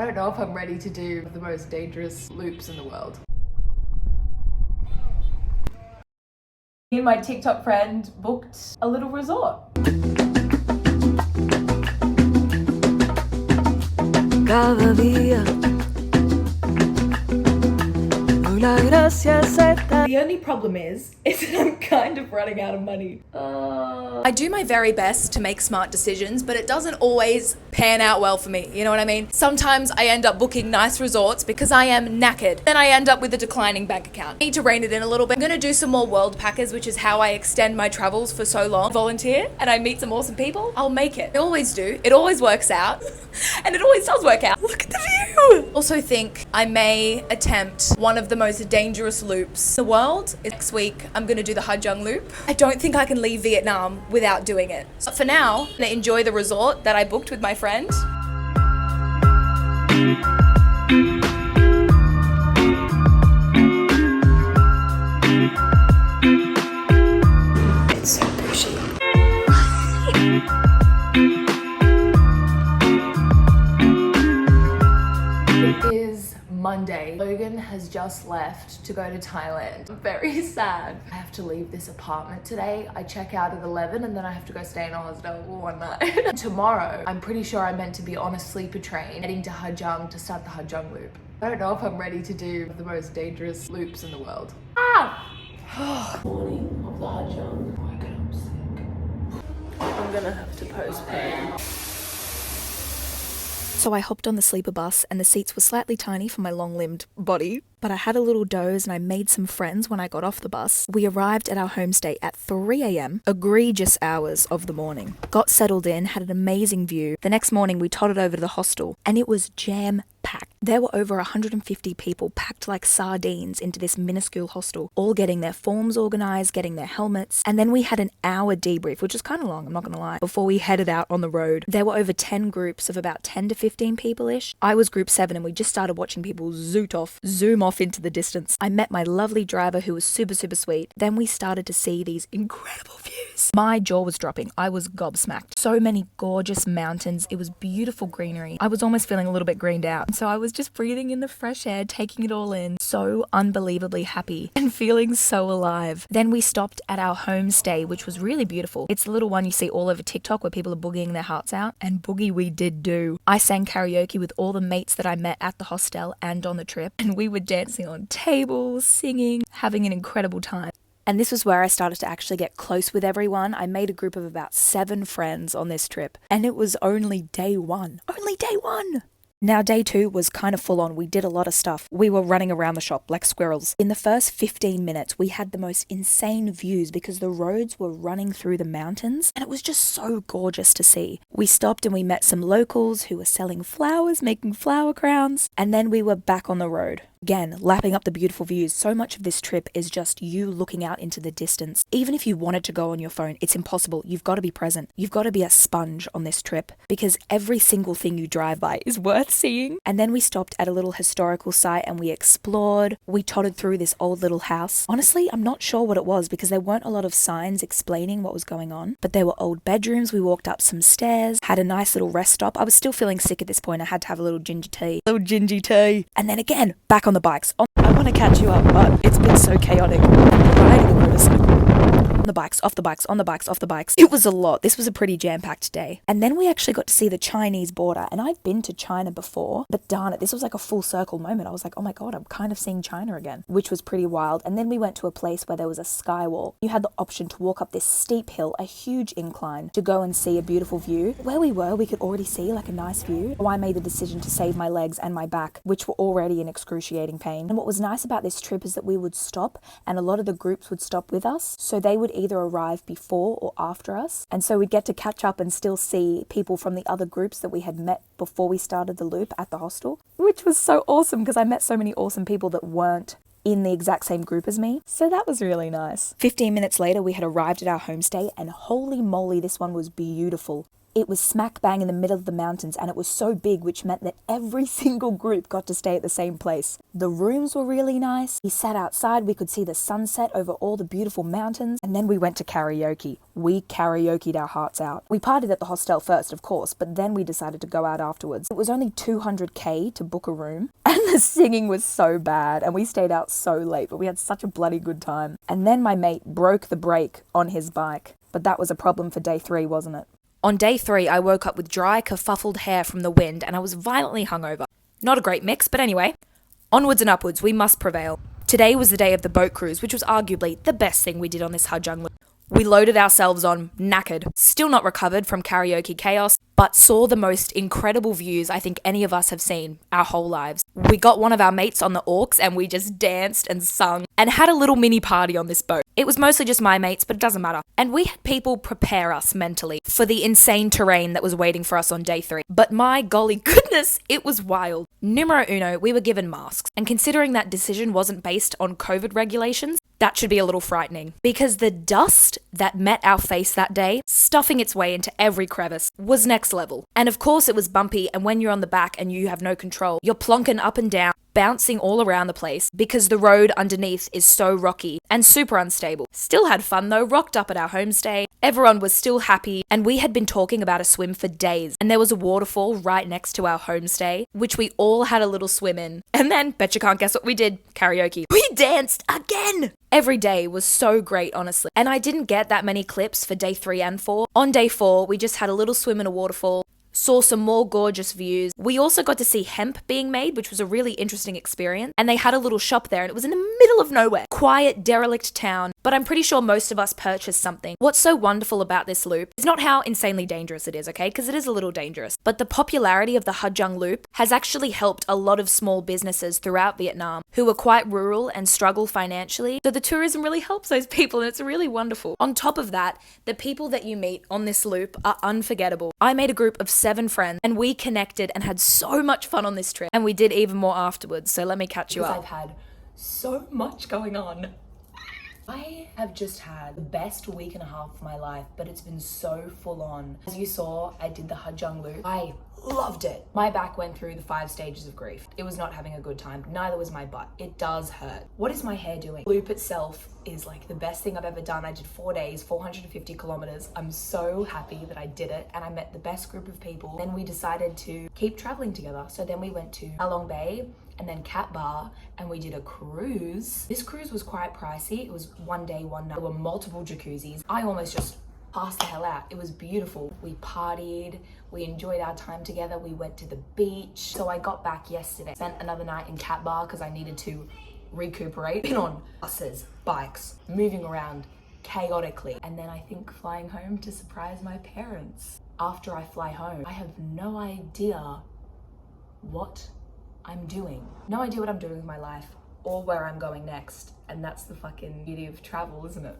I don't know if I'm ready to do the most dangerous loops in the world. Me and my TikTok friend booked a little resort. Cada día doy las gracias a esta. The only problem is that I'm kind of running out of money. I do my very best to make smart decisions, but it doesn't always pan out well for me, you know what I mean? Sometimes I end up booking nice resorts because I am knackered. Then I end up with a declining bank account. I need to rein it in a little bit. I'm gonna do some more world packers, which is how I extend my travels for so long. Volunteer and I meet some awesome people, I'll make it. I always do. It always works out. And it always does work out. Look at the view! Also think I may attempt one of the most dangerous loops in the world. Next week, I'm gonna do the Giang loop. I don't think I can leave Vietnam without doing it. So for now, I'm gonna enjoy the resort that I booked with my friend. It's so pushy. It is Monday. Logan has just left to go to Thailand. I'm very sad. I have to leave this apartment today. I check out at 11 and then I have to go stay in a hostel for one night. Tomorrow, I'm pretty sure I'm meant to be on a sleeper train heading to Giang to start the Giang loop. I don't know if I'm ready to do the most dangerous loops in the world. Morning of the Giang. Oh my god, I'm sick. I'm gonna have to postpone. So I hopped on the sleeper bus and the seats were slightly tiny for my long-limbed body, but I had a little doze and I made some friends when I got off the bus. We arrived at our homestay at 3 a.m, egregious hours of the morning. Got settled in, had an amazing view. The next morning we totted over to the hostel and it was jam-packed. There were over 150 people packed like sardines into this minuscule hostel, all getting their forms organised, getting their helmets, and then we had an hour debrief, which was kind of long, I'm not gonna lie, before we headed out on the road. There were over 10 groups of about 10 to 15 people-ish. I was group 7 and we just started watching people zoom off into the distance. I met my lovely driver who was super sweet. Then we started to see these incredible views. My jaw was dropping. I was gobsmacked. So many gorgeous mountains. It was beautiful greenery. I was almost feeling a little bit greened out. So I was just breathing in the fresh air, taking it all in. So unbelievably happy and feeling so alive. Then we stopped at our homestay, which was really beautiful. It's the little one you see all over TikTok where people are boogieing their hearts out. And boogie we did do. I sang karaoke with all the mates that I met at the hostel and on the trip. And we were dancing on tables, singing, having an incredible time. And this was where I started to actually get close with everyone. I made a group of about 7 friends on this trip. And it was only day 1. Only day 1! Now day 2 was kind of full on. We did a lot of stuff. We were running around the shop like squirrels. In the first 15 minutes, we had the most insane views because the roads were running through the mountains and it was just so gorgeous to see. We stopped and we met some locals who were selling flowers, making flower crowns, and then we were back on the road. Again, lapping up the beautiful views. So much of this trip is just you looking out into the distance. Even if you wanted to go on your phone, it's impossible. You've got to be present. You've got to be a sponge on this trip because every single thing you drive by is worth seeing. And then we stopped at a little historical site and we explored. We totted through this old little house. Honestly, I'm not sure what it was because there weren't a lot of signs explaining what was going on, but there were old bedrooms. We walked up some stairs, had a nice little rest stop. I was still feeling sick at this point. I had to have a little ginger tea. And then again, back on the bikes. I want to catch you up, but it's been so chaotic. Riding a motorcycle. On the bikes, off the bikes, on the bikes, off the bikes. It was a lot. This was a pretty jam-packed day. And then we actually got to see the Chinese border. And I've been to China before, but darn it, this was like a full circle moment. I was like, oh my God, I'm kind of seeing China again, which was pretty wild. And then we went to a place where there was a skywalk. You had the option to walk up this steep hill, a huge incline, to go and see a beautiful view. Where we were, we could already see like a nice view. So I made the decision to save my legs and my back, which were already in excruciating pain. And what was nice about this trip is that we would stop and a lot of the groups would stop with us. So they would either arrive before or after us. And so we'd get to catch up and still see people from the other groups that we had met before we started the loop at the hostel, which was so awesome because I met so many awesome people that weren't in the exact same group as me. So that was really nice. 15 minutes later, we had arrived at our homestay and holy moly, this one was beautiful. It was smack bang in the middle of the mountains, and it was so big, which meant that every single group got to stay at the same place. The rooms were really nice. We sat outside, we could see the sunset over all the beautiful mountains, and then we went to karaoke. We karaoke'd our hearts out. We partied at the hostel first, of course, but then we decided to go out afterwards. It was only 200k to book a room, and the singing was so bad, and we stayed out so late, but we had such a bloody good time. And then my mate broke the brake on his bike, but that was a problem for day 3, wasn't it? On day 3, I woke up with dry, kerfuffled hair from the wind, and I was violently hungover. Not a great mix, but anyway. Onwards and upwards, we must prevail. Today was the day of the boat cruise, which was arguably the best thing we did on this Hajjung loop. We loaded ourselves on, knackered, still not recovered from karaoke chaos, but saw the most incredible views I think any of us have seen our whole lives. We got one of our mates on the orcs and we just danced and sung and had a little mini party on this boat. It was mostly just my mates, but it doesn't matter. And we had people prepare us mentally for the insane terrain that was waiting for us on day 3. But my golly goodness, it was wild. Numero uno, we were given masks. And considering that decision wasn't based on COVID regulations, that should be a little frightening. Because the dust that met our face that day, stuffing its way into every crevice, was next level. And of course it was bumpy, and when you're on the back and you have no control, you're plonking up and down, bouncing all around the place because the road underneath is so rocky and super unstable. Still had fun though, rocked up at our homestay. Everyone was still happy, and we had been talking about a swim for days. And there was a waterfall right next to our homestay, which we all had a little swim in. And then, bet you can't guess what we did, karaoke. We danced again! Every day was so great, honestly. And I didn't get that many clips for day 3 and 4. On day 4, we just had a little swim in a waterfall, saw some more gorgeous views. We also got to see hemp being made, which was a really interesting experience. And they had a little shop there, and it was in the middle of nowhere. Quiet, derelict town, but I'm pretty sure most of us purchased something. What's so wonderful about this loop is not how insanely dangerous it is, okay? Because it is a little dangerous. But the popularity of the Hajjung loop has actually helped a lot of small businesses throughout Vietnam who are quite rural and struggle financially. So the tourism really helps those people, and it's really wonderful. On top of that, the people that you meet on this loop are unforgettable. I made a group of 7 friends, and we connected and had so much fun on this trip. And we did even more afterwards, so let me catch you up. I've had so much going on. I have just had the best week and a half of my life, but it's been so full on. As you saw, I did the Hajjung loop. I loved it. My back went through the 5 stages of grief. It was not having a good time. Neither was my butt. It does hurt. What is my hair doing? The loop itself is like the best thing I've ever done. I did 4 days, 450 kilometers. I'm so happy that I did it, and I met the best group of people. Then we decided to keep traveling together. So then we went to Along Bay and then Cat Bar, and we did a cruise. This cruise was quite pricey. It was 1 day, 1 night. There were multiple jacuzzis. I almost just passed the hell out. It was beautiful. We partied, we enjoyed our time together, we went to the beach. So I got back yesterday, spent another night in Cat Bar because I needed to recuperate. Been on buses, bikes, moving around chaotically. And then I think flying home to surprise my parents. After I fly home, I have no idea what I'm doing. No idea what I'm doing with my life or where I'm going next. And that's the fucking beauty of travel, isn't it?